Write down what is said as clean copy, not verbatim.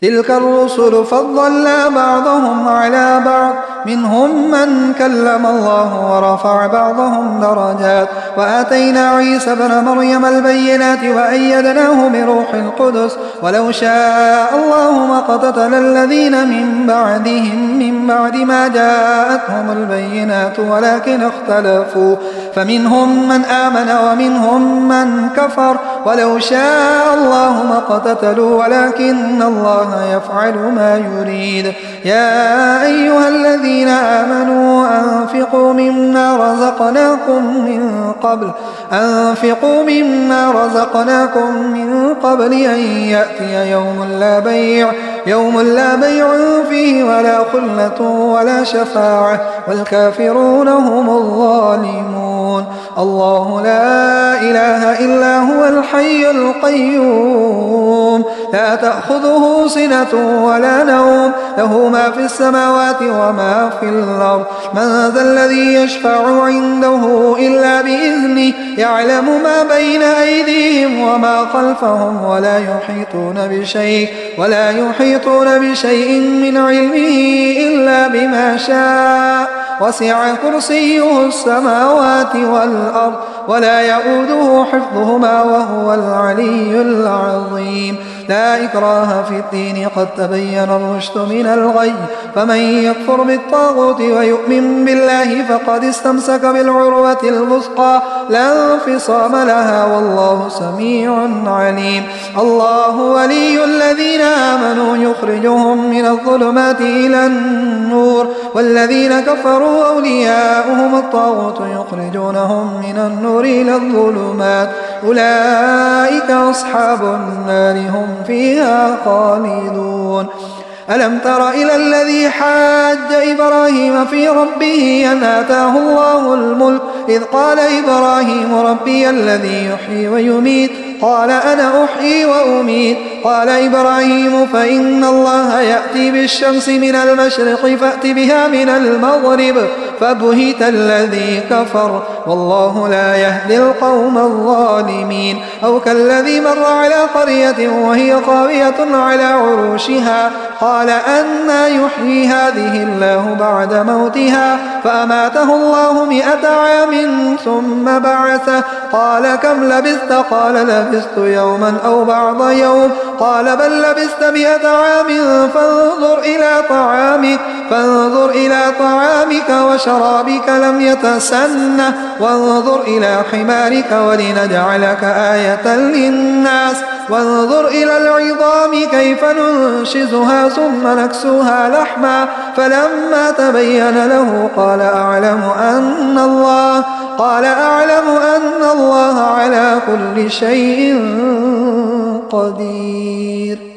تلك الرسل فضلنا بعضهم على بعض منهم من كلم الله ورفع بعضهم درجات وآتينا عيسى ابن مريم البينات وأيدناه بروح القدس ولو شاء الله ما اقتتل الذين من بعدهم من بعد ما جاءتهم البينات ولكن اختلفوا فمنهم من آمن ومنهم من كفر ولو شاء الله ما اقتتلوا ولكن الله يفعل ما يريد. يا أيها الذين آمنوا أنفقوا مما رزقناكم من قبل أن يأتي يوم لا بيع فيه ولا خلة ولا شفاعة والكافرون هم الظالمون. الله لا إله إلا هو الحي القيوم لا تأخذه سنة ولا نوم له ما في السماوات وما في الأرض من ذا الذي يشفع عنده إلا بإذنه يعلم ما بين أيديهم وما خلفهم ولا يحيطون بشيء من علمه إلا بما شاء وسع كرسيه السماوات والأرض ولا يؤوده حفظهما وهو العلي العظيم. لا إكراه في الدين قد تبين الرشد من الغي فمن يكفر بالطاغوت ويؤمن بالله فقد استمسك بالعروة الوثقى لا انفصام لها والله سميع عليم. الله ولي الذين آمنوا يخرجهم من الظلمات إلى النور والذين كفروا أولياؤهم الطاغوت يخرجونهم من النور إلى الظلمات أولئك أصحاب النار هم فيها خالدون. ألم تر إلى الذي حاج إبراهيم في ربه أن آتاه الله الملك إذ قال إبراهيم ربي الذي يحيي ويميت قال أنا أحيي وأميت قال إبراهيم فإن الله يأتي بالشمس من المشرق فأت بها من المغرب فبهت الذي كفر والله لا يهدي القوم الظالمين. أو كالذي مر على قرية وهي خاوية على عروشها قال أنى يحيي هذه الله بعد موتها فأماته الله 100 عام ثم بعثه قال كم لبثت قال لبثت يوما أو بعض يوم قال بل لبثت 100 عام فانظر إلى طعامك وشرابك لم يتسنه وانظر إلى حمارك ولنجعلك آية للناس وانظر إلى العظام كيف ننشزها ثم نكسوها لحما فلما تبين له قال أعلم أن الله على كل شيء قدير.